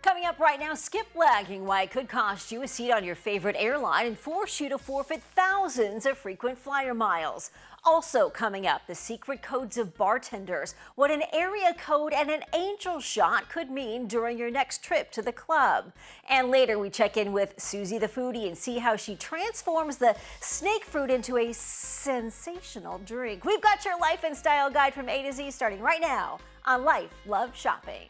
Coming up right now, Skiplagging, why it could cost you a seat on your favorite airline and force you to forfeit thousands of frequent flyer miles. Also coming up, the secret codes of bartenders, what an area code and an angel shot could mean during your next trip to the club. And later we check in with Soozie the Foodie and see how she transforms the snakefruit into a sensational drink. We've got your life and style guide from A to Z starting right now on Life, Love, Shopping.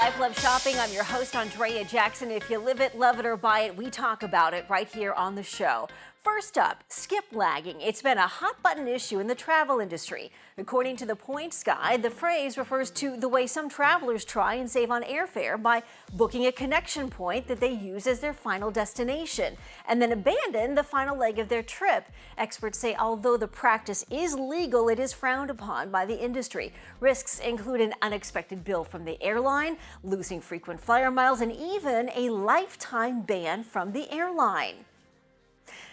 Life, Love, Shopping. I'm your host, Andrea Jackson. If you live it, love it, or buy it, we talk about it right here on the show. First up, skiplagging. It's been a hot-button issue in the travel industry. According to the Points Guide, the phrase refers to the way some travelers try and save on airfare by booking a connection point that they use as their final destination and then abandon the final leg of their trip. Experts say although the practice is legal, it is frowned upon by the industry. Risks include an unexpected bill from the airline, losing frequent flyer miles, and even a lifetime ban from the airline.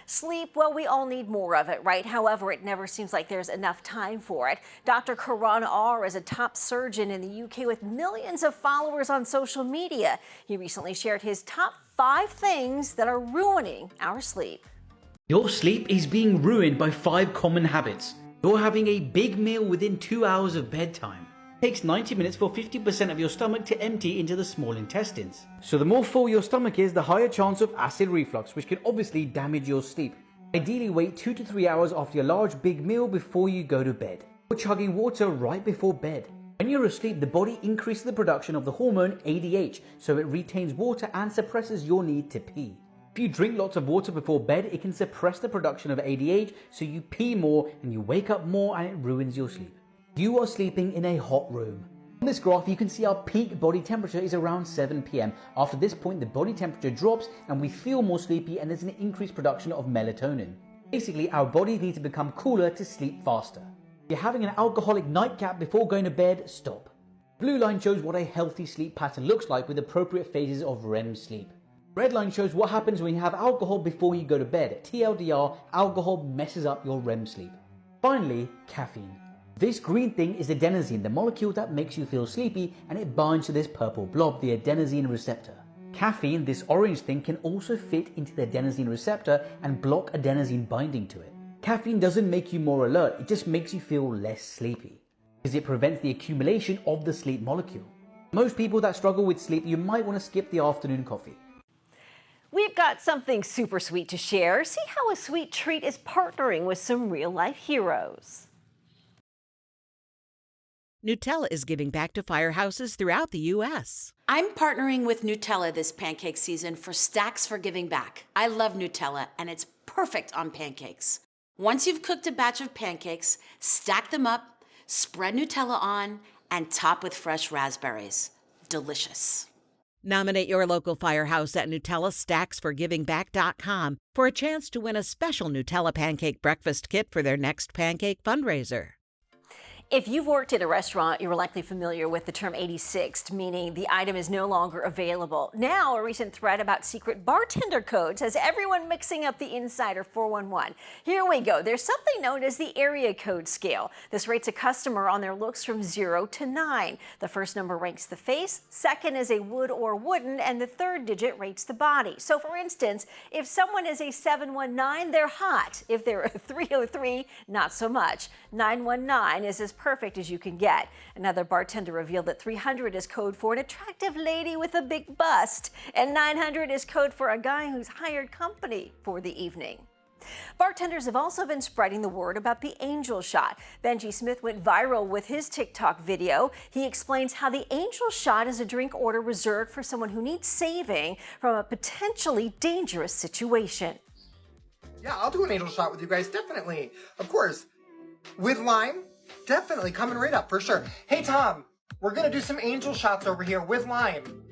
Sleep, well, we all need more of it, right? However, it never seems like there's enough time for it. Dr. Karan R is a top surgeon in the UK with millions of followers on social media. He recently shared his top 5 things that are ruining our sleep. Your sleep is being ruined by 5 common habits. You're having a big meal within 2 hours of bedtime. It takes 90 minutes for 50% of your stomach to empty into the small intestines. So the more full your stomach is, the higher chance of acid reflux, which can obviously damage your sleep. Ideally wait 2 to 3 hours after your large big meal before you go to bed. Or chugging water right before bed. When you're asleep, the body increases the production of the hormone ADH, so it retains water and suppresses your need to pee. If you drink lots of water before bed, it can suppress the production of ADH, so you pee more and you wake up more and it ruins your sleep. You are sleeping in a hot room. On this graph, you can see our peak body temperature is around 7 p.m. After this point, the body temperature drops and we feel more sleepy and there's an increased production of melatonin. Basically, our bodies need to become cooler to sleep faster. If you're having an alcoholic nightcap before going to bed, stop. Blue line shows what a healthy sleep pattern looks like with appropriate phases of REM sleep. Red line shows what happens when you have alcohol before you go to bed. TLDR, alcohol messes up your REM sleep. Finally, caffeine. This green thing is adenosine, the molecule that makes you feel sleepy, and it binds to this purple blob, the adenosine receptor. Caffeine, this orange thing, can also fit into the adenosine receptor and block adenosine binding to it. Caffeine doesn't make you more alert, it just makes you feel less sleepy, because it prevents the accumulation of the sleep molecule. Most people that struggle with sleep, you might want to skip the afternoon coffee. We've got something super sweet to share. See how a sweet treat is partnering with some real-life heroes. Nutella is giving back to firehouses throughout the U.S. I'm partnering with Nutella this pancake season for Stacks for Giving Back. I love Nutella, and it's perfect on pancakes. Once you've cooked a batch of pancakes, stack them up, spread Nutella on, and top with fresh raspberries. Delicious. Nominate your local firehouse at NutellaStacksForGivingBack.com for a chance to win a special Nutella pancake breakfast kit for their next pancake fundraiser. If you've worked at a restaurant, you're likely familiar with the term 86ed, meaning the item is no longer available. Now, a recent thread about secret bartender codes has everyone mixing up the Insider 411. Here we go. There's something known as the area code scale. This rates a customer on their looks from 0 to 9. The first number ranks the face, second is a wood or wooden, and the third digit rates the body. So, for instance, if someone is a 719, they're hot. If they're a 303, not so much. 919 is as perfect as you can get. Another bartender revealed that 300 is code for an attractive lady with a big bust, and 900 is code for a guy who's hired company for the evening. Bartenders have also been spreading the word about the angel shot. Benji Smith went viral with his TikTok video. He explains how the angel shot is a drink order reserved for someone who needs saving from a potentially dangerous situation. Yeah, I'll do an angel shot with you guys, definitely. Of course. With lime, definitely coming right up for sure. Hey, Tom, we're going to do some angel shots over here with lime.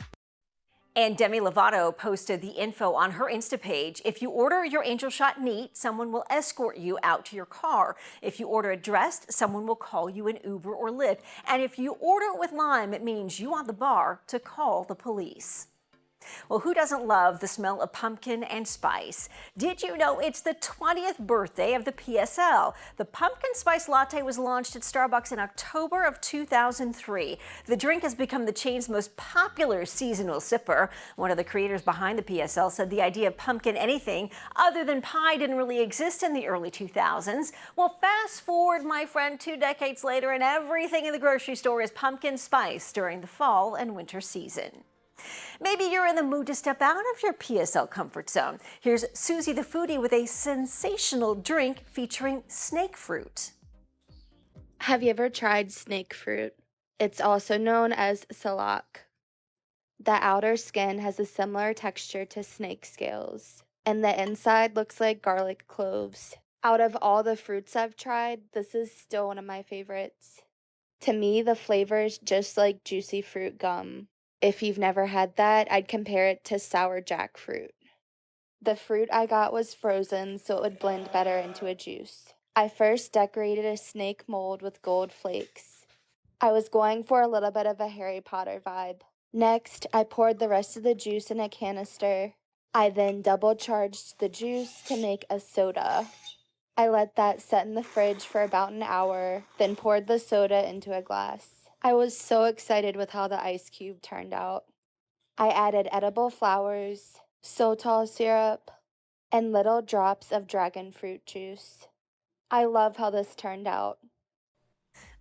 And Demi Lovato posted the info on her Insta page. If you order your Angel Shot neat, someone will escort you out to your car. If you order it dressed, someone will call you an Uber or Lyft. And if you order it with lime, it means you want the bar to call the police. Well, who doesn't love the smell of pumpkin and spice? Did you know it's the 20th birthday of the PSL? The pumpkin spice latte was launched at Starbucks in October of 2003. The drink has become the chain's most popular seasonal sipper. One of the creators behind the PSL said the idea of pumpkin anything other than pie didn't really exist in the early 2000s. Well, fast forward, my friend, 2 decades later, and everything in the grocery store is pumpkin spice during the fall and winter season. Maybe you're in the mood to step out of your PSL comfort zone. Here's Soozie the Foodie with a sensational drink featuring snakefruit. Have you ever tried snakefruit? It's also known as salak. The outer skin has a similar texture to snake scales, and the inside looks like garlic cloves. Out of all the fruits I've tried, this is still one of my favorites. To me, the flavor is just like juicy fruit gum. If you've never had that, I'd compare it to sour jackfruit. The fruit I got was frozen, so it would blend better into a juice. I first decorated a snake mold with gold flakes. I was going for a little bit of a Harry Potter vibe. Next, I poured the rest of the juice in a canister. I then double charged the juice to make a soda. I let that set in the fridge for about an hour, then poured the soda into a glass. I was so excited with how the ice cube turned out. I added edible flowers, Sotal syrup, and little drops of dragon fruit juice. I love how this turned out.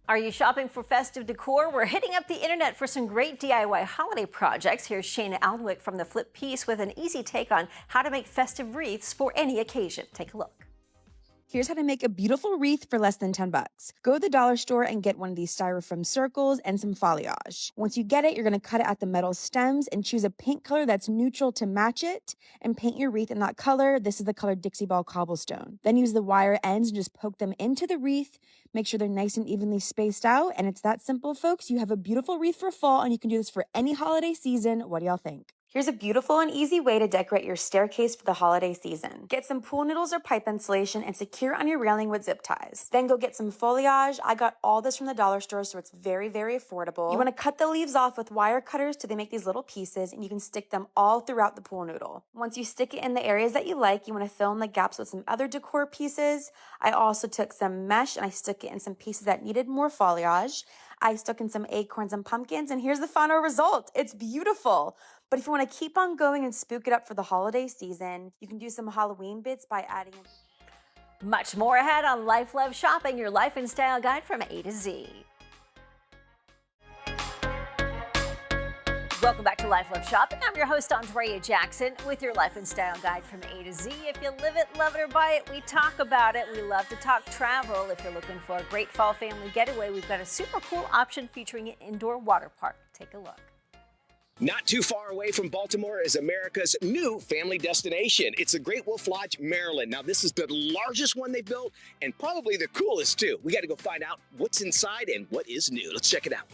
Are you shopping for festive decor? We're hitting up the internet for some great DIY holiday projects. Here's Shayna Aldwick from The Flip Piece with an easy take on how to make festive wreaths for any occasion. Take a look. Here's how to make a beautiful wreath for less than $10. Go to the dollar store and get one of these styrofoam circles and some foliage. Once you get it, you're going to cut it at the metal stems and choose a paint color that's neutral to match it and paint your wreath in that color. This is the color Dixie Belle Cobblestone. Then use the wire ends and just poke them into the wreath. Make sure they're nice and evenly spaced out. And it's that simple, folks. You have a beautiful wreath for fall, and you can do this for any holiday season. What do y'all think? Here's a beautiful and easy way to decorate your staircase for the holiday season. Get some pool noodles or pipe insulation and secure on your railing with zip ties. Then go get some foliage. I got all this from the dollar store, so it's very, very affordable. You want to cut the leaves off with wire cutters till they make these little pieces, and you can stick them all throughout the pool noodle. Once you stick it in the areas that you like, you want to fill in the gaps with some other decor pieces. I also took some mesh and I stuck it in some pieces that needed more foliage. I stuck in some acorns and pumpkins, and here's the final result. It's beautiful. But if you want to keep on going and spook it up for the holiday season, you can do some Halloween bits by adding in. Much more ahead on Life Love Shopping, your life and style guide from A to Z. Welcome back to Life Love Shopping. I'm your host, Andrea Jackson, with your life and style guide from A to Z. If you live it, love it, or buy it, we talk about it. We love to talk travel. If you're looking for a great fall family getaway, we've got a super cool option featuring an indoor water park. Take a look. Not too far away from Baltimore is America's new family destination. It's the Great Wolf Lodge, Maryland. Now, this is the largest one they've built and probably the coolest, too. We got to go find out what's inside and what is new. Let's check it out.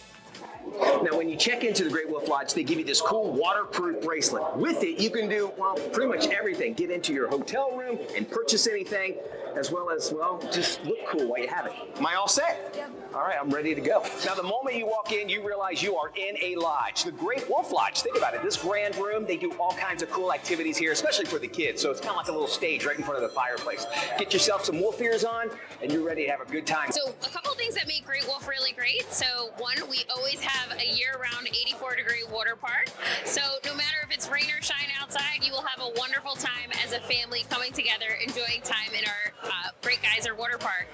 Now, when you check into the Great Wolf Lodge, they give you this cool waterproof bracelet. With it, you can do, well, pretty much everything. Get into your hotel room and purchase anything, as well as, well, just look cool while you have it. Am I all set? Yep. All right, I'm ready to go. Now, the moment you walk in, you realize you are in a lodge. The Great Wolf Lodge, think about it. This grand room, they do all kinds of cool activities here, especially for the kids. So it's kind of like a little stage right in front of the fireplace. Get yourself some wolf ears on, and you're ready to have a good time. So a couple of things that make Great Wolf really great. So one, we always have a year-round 84-degree water park. So no matter if it's rain or shine outside, you will have a wonderful time as a family coming together, enjoying time in our Great Geyser water park.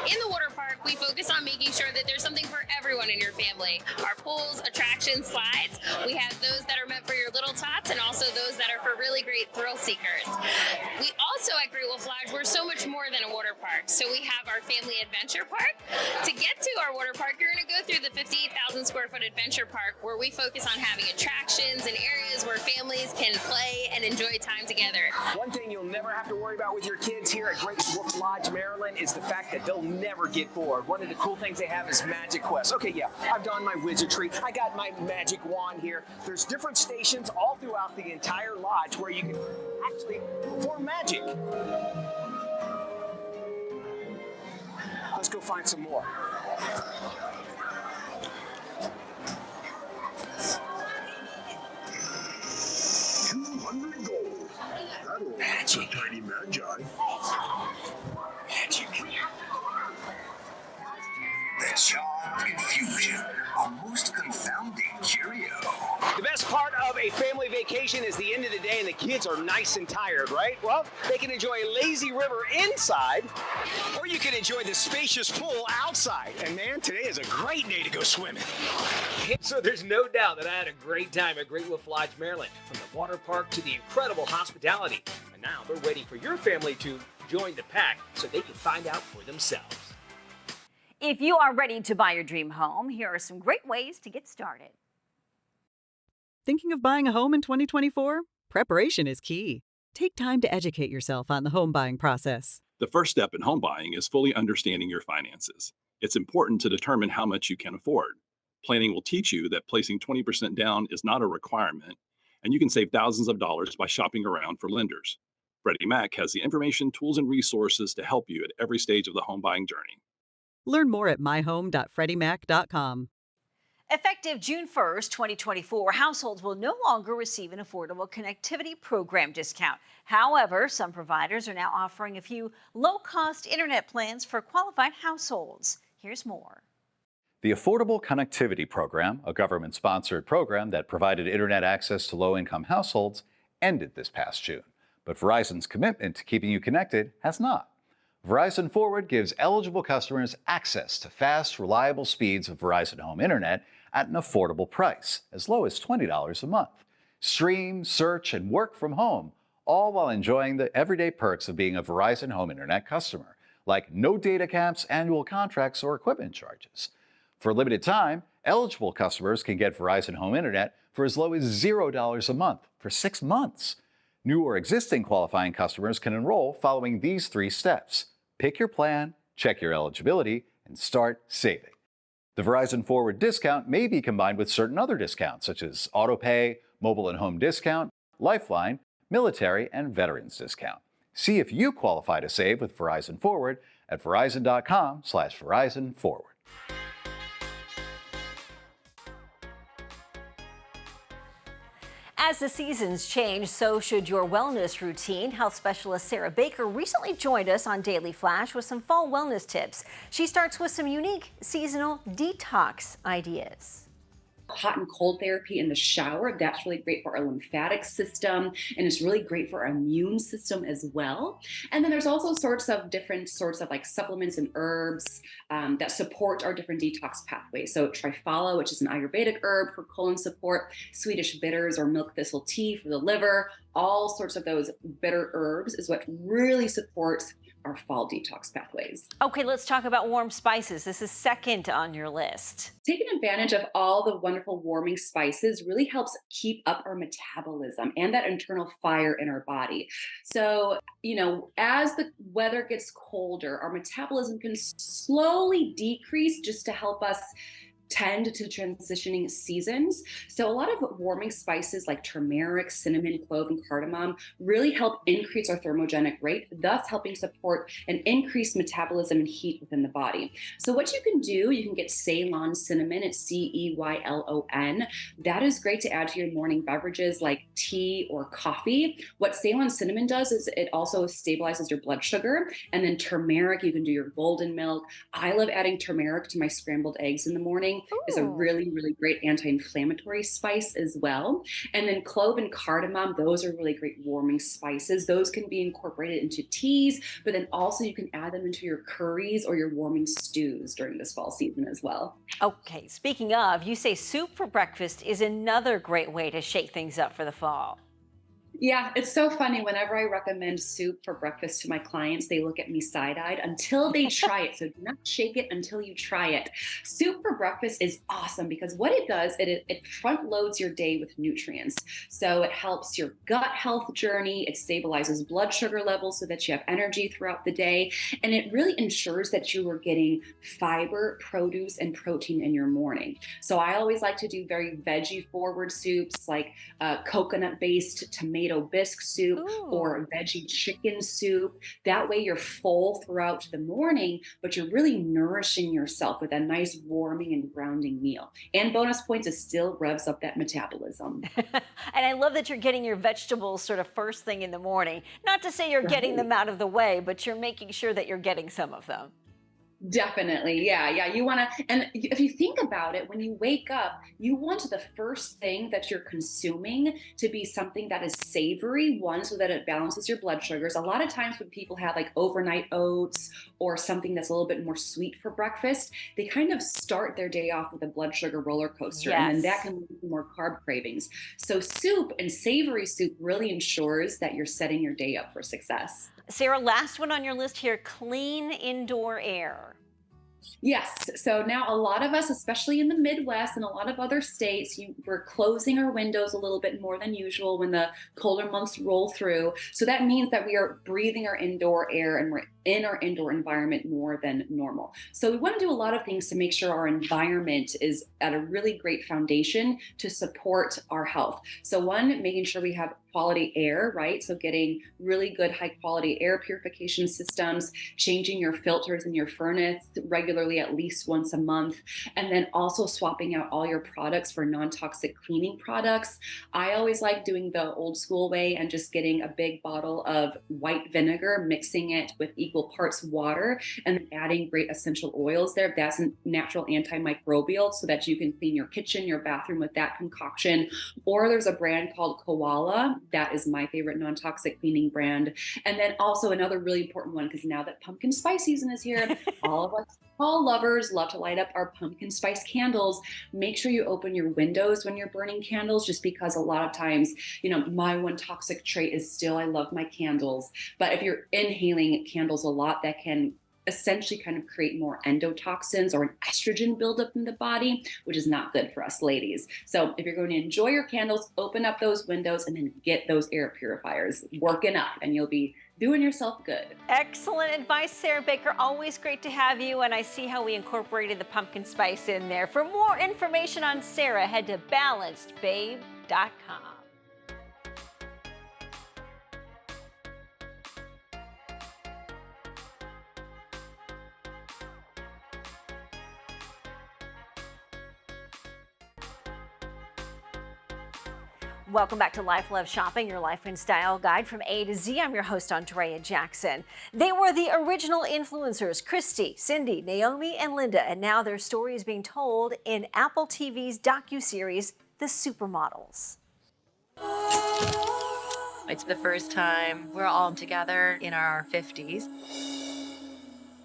In the water park, we focus on making sure that there's something for everyone in your family. Our pools, attractions, slides, we have those that are meant for your little tots and also those that are for really great thrill seekers. We also at Great Wolf Lodge, we're so much more than a water park. So we have our family adventure park. To get to our water park, you're going to go through the 58,000 square foot adventure park where we focus on having attractions and areas where families families can play and enjoy time together. One thing you'll never have to worry about with your kids here at Great Wolf Lodge, Maryland, is the fact that they'll never get bored. One of the cool things they have is Magic Quest. Okay, yeah, I've done my wizardry. I got my magic wand here. There's different stations all throughout the entire lodge where you can actually perform magic. Let's go find some more. Magic. Tiny magi. Magic. The charm of confusion, a most confounding curio. The best part of a family vacation is the end of the day and the kids are nice and tired, right? Well, they can enjoy a lazy river inside, or you can enjoy the spacious pool outside. And man, today is a great day to go swimming. So there's no doubt that I had a great time at Great Wolf Lodge, Maryland, from the water park to the incredible hospitality. And now they're waiting for your family to join the pack so they can find out for themselves. If you are ready to buy your dream home, here are some great ways to get started. Thinking of buying a home in 2024? Preparation is key. Take time to educate yourself on the home buying process. The first step in home buying is fully understanding your finances. It's important to determine how much you can afford. Planning will teach you that placing 20% down is not a requirement, and you can save thousands of dollars by shopping around for lenders. Freddie Mac has the information, tools, and resources to help you at every stage of the home buying journey. Learn more at myhome.freddiemac.com. Effective June 1st, 2024, households will no longer receive an Affordable Connectivity Program discount. However, some providers are now offering a few low-cost internet plans for qualified households. Here's more. The Affordable Connectivity Program, a government-sponsored program that provided internet access to low-income households, ended this past June. But Verizon's commitment to keeping you connected has not. Verizon Forward gives eligible customers access to fast, reliable speeds of Verizon Home Internet at an affordable price, as low as $20 a month. Stream, search, and work from home, all while enjoying the everyday perks of being a Verizon Home Internet customer, like no data caps, annual contracts, or equipment charges. For a limited time, eligible customers can get Verizon Home Internet for as low as $0 a month for 6 months. New or existing qualifying customers can enroll following these 3 steps. Pick your plan, check your eligibility, and start saving. The Verizon Forward discount may be combined with certain other discounts, such as autopay, mobile and home discount, Lifeline, military, and veterans discount. See if you qualify to save with Verizon Forward at verizon.com/Verizon Forward. As the seasons change, so should your wellness routine. Health specialist Sarah Baker recently joined us on Daily Flash with some fall wellness tips. She starts with some unique seasonal detox ideas. Hot and cold therapy in the shower, that's really great for our lymphatic system, and it's really great for our immune system as well. And then there's also different sorts of like supplements and herbs that support our different detox pathways. So triphala, which is an Ayurvedic herb for colon support, Swedish bitters or milk thistle tea for the liver, all sorts of those bitter herbs is what really supports our fall detox pathways. Okay, let's talk about warm spices. This is second on your list. Taking advantage of all the wonderful warming spices really helps keep up our metabolism and that internal fire in our body. So, as the weather gets colder, our metabolism can slowly decrease just to help us tend to transitioning seasons. So a lot of warming spices like turmeric, cinnamon, clove, and cardamom really help increase our thermogenic rate, thus helping support an increased metabolism and heat within the body. So what you can do, you can get Ceylon cinnamon, it's Ceylon. That is great to add to your morning beverages like tea or coffee. What Ceylon cinnamon does is it also stabilizes your blood sugar. And then turmeric, you can do your golden milk. I love adding turmeric to my scrambled eggs in the morning. Is a really, really great anti-inflammatory spice as well. And then clove and cardamom, those are really great warming spices. Those can be incorporated into teas, but then also you can add them into your curries or your warming stews during this fall season as well. Okay, speaking of, you say soup for breakfast is another great way to shake things up for the fall. Yeah, it's so funny. Whenever I recommend soup for breakfast to my clients, they look at me side-eyed until they try it. So do not shake it until you try it. Soup for breakfast is awesome because what it does, it front loads your day with nutrients. So it helps your gut health journey. It stabilizes blood sugar levels so that you have energy throughout the day. And it really ensures that you are getting fiber, produce, and protein in your morning. So I always like to do very veggie forward soups like coconut-based tomato bisque soup or veggie chicken soup. That way you're full throughout the morning, but you're really nourishing yourself with a nice warming and grounding meal. And bonus points, it still revs up that metabolism. And I love that you're getting your vegetables sort of first thing in the morning. Not to say you're getting them out of the way, but you're making sure that you're getting some of them. Definitely. Yeah. You want to, and if you think about it, when you wake up, you want the first thing that you're consuming to be something that is savory, one, so that it balances your blood sugars. A lot of times when people have like overnight oats or something that's a little bit more sweet for breakfast, they kind of start their day off with a blood sugar roller coaster. Yes. And then that can lead to more carb cravings. So soup and savory soup really ensures that you're setting your day up for success. Sarah, last one on your list here, clean indoor air. Yes. So now a lot of us, especially in the Midwest and a lot of other states, we're closing our windows a little bit more than usual when the colder months roll through. So that means that we are breathing our indoor air and we're in our indoor environment more than normal. So we want to do a lot of things to make sure our environment is at a really great foundation to support our health. So one, making sure we have quality air, right? So getting really good high quality air purification systems, changing your filters in your furnace regularly at least once a month, and then also swapping out all your products for non-toxic cleaning products. I always like doing the old school way and just getting a big bottle of white vinegar, mixing it with equal parts water, and adding great essential oils there. That's a natural antimicrobial so that you can clean your kitchen, your bathroom with that concoction. Or there's a brand called Koala. That is my favorite non-toxic cleaning brand. And then also another really important one, because now that pumpkin spice season is here, all of us fall lovers love to light up our pumpkin spice candles. Make sure you open your windows when you're burning candles, just because a lot of times, my one toxic trait is still I love my candles. But if you're inhaling candles a lot, that can essentially kind of create more endotoxins or an estrogen buildup in the body, which is not good for us ladies. So if you're going to enjoy your candles, open up those windows and then get those air purifiers working up, and you'll be doing yourself good. Excellent advice, Sarah Baker. Always great to have you. And I see how we incorporated the pumpkin spice in there. For more information on Sarah, head to balancedbabe.com. Welcome back to Life, Love, Shopping, your life and style guide from A to Z. I'm your host, Andrea Jackson. They were the original influencers, Christy, Cindy, Naomi, and Linda, and now their story is being told in Apple TV's docuseries, The Supermodels. It's the first time we're all together in our 50s.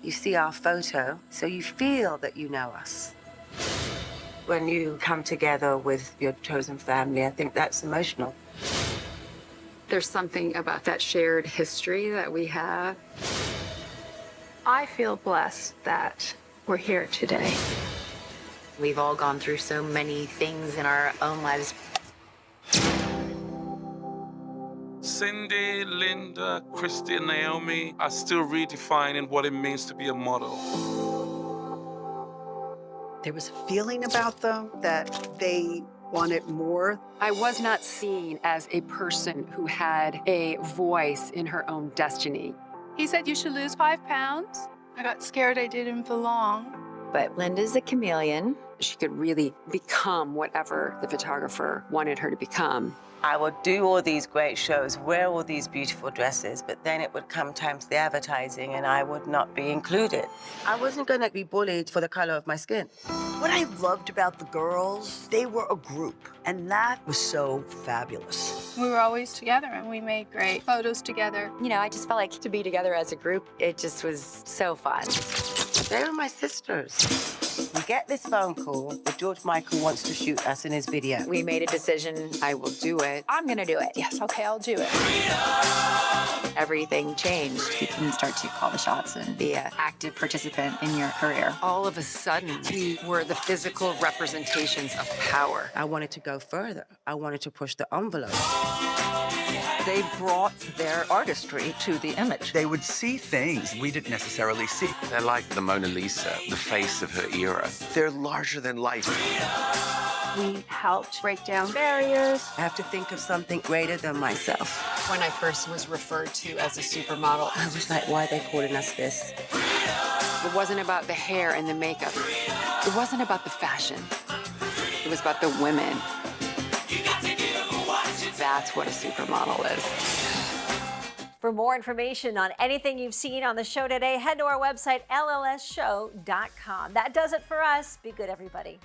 You see our photo, so you feel that you know us. When you come together with your chosen family, I think that's emotional. There's something about that shared history that we have. I feel blessed that we're here today. We've all gone through so many things in our own lives. Cindy, Linda, Christy, and Naomi are still redefining what it means to be a model. There was a feeling about them that they wanted more. I was not seen as a person who had a voice in her own destiny. He said you should lose 5 pounds. I got scared I didn't belong. But Linda's a chameleon. She could really become whatever the photographer wanted her to become. I would do all these great shows, wear all these beautiful dresses, but then it would come time to the advertising and I would not be included. I wasn't going to be bullied for the color of my skin. What I loved about the girls, they were a group, and that was so fabulous. We were always together, and we made great photos together. I just felt like to be together as a group, it just was so fun. They were my sisters. We get this phone call that George Michael wants to shoot us in his video. We made a decision. I will do it. I'm going to do it. Yes, okay, I'll do it. Everything changed. You can start to call the shots and be an active participant in your career. All of a sudden, we were the physical representations of power. I wanted to go further. I wanted to push the envelope. They brought their artistry to the image. They would see things we didn't necessarily see. They're like the Mona Lisa, the face of her era. They're larger than life. We helped break down barriers. I have to think of something greater than myself. When I first was referred to as a supermodel, I was like, why are they calling us this? it wasn't about the hair and the makeup. It wasn't about the fashion. It was about the women. That's what a supermodel is. For more information on anything you've seen on the show today, head to our website, llsshow.com. That does it for us. Be good, everybody.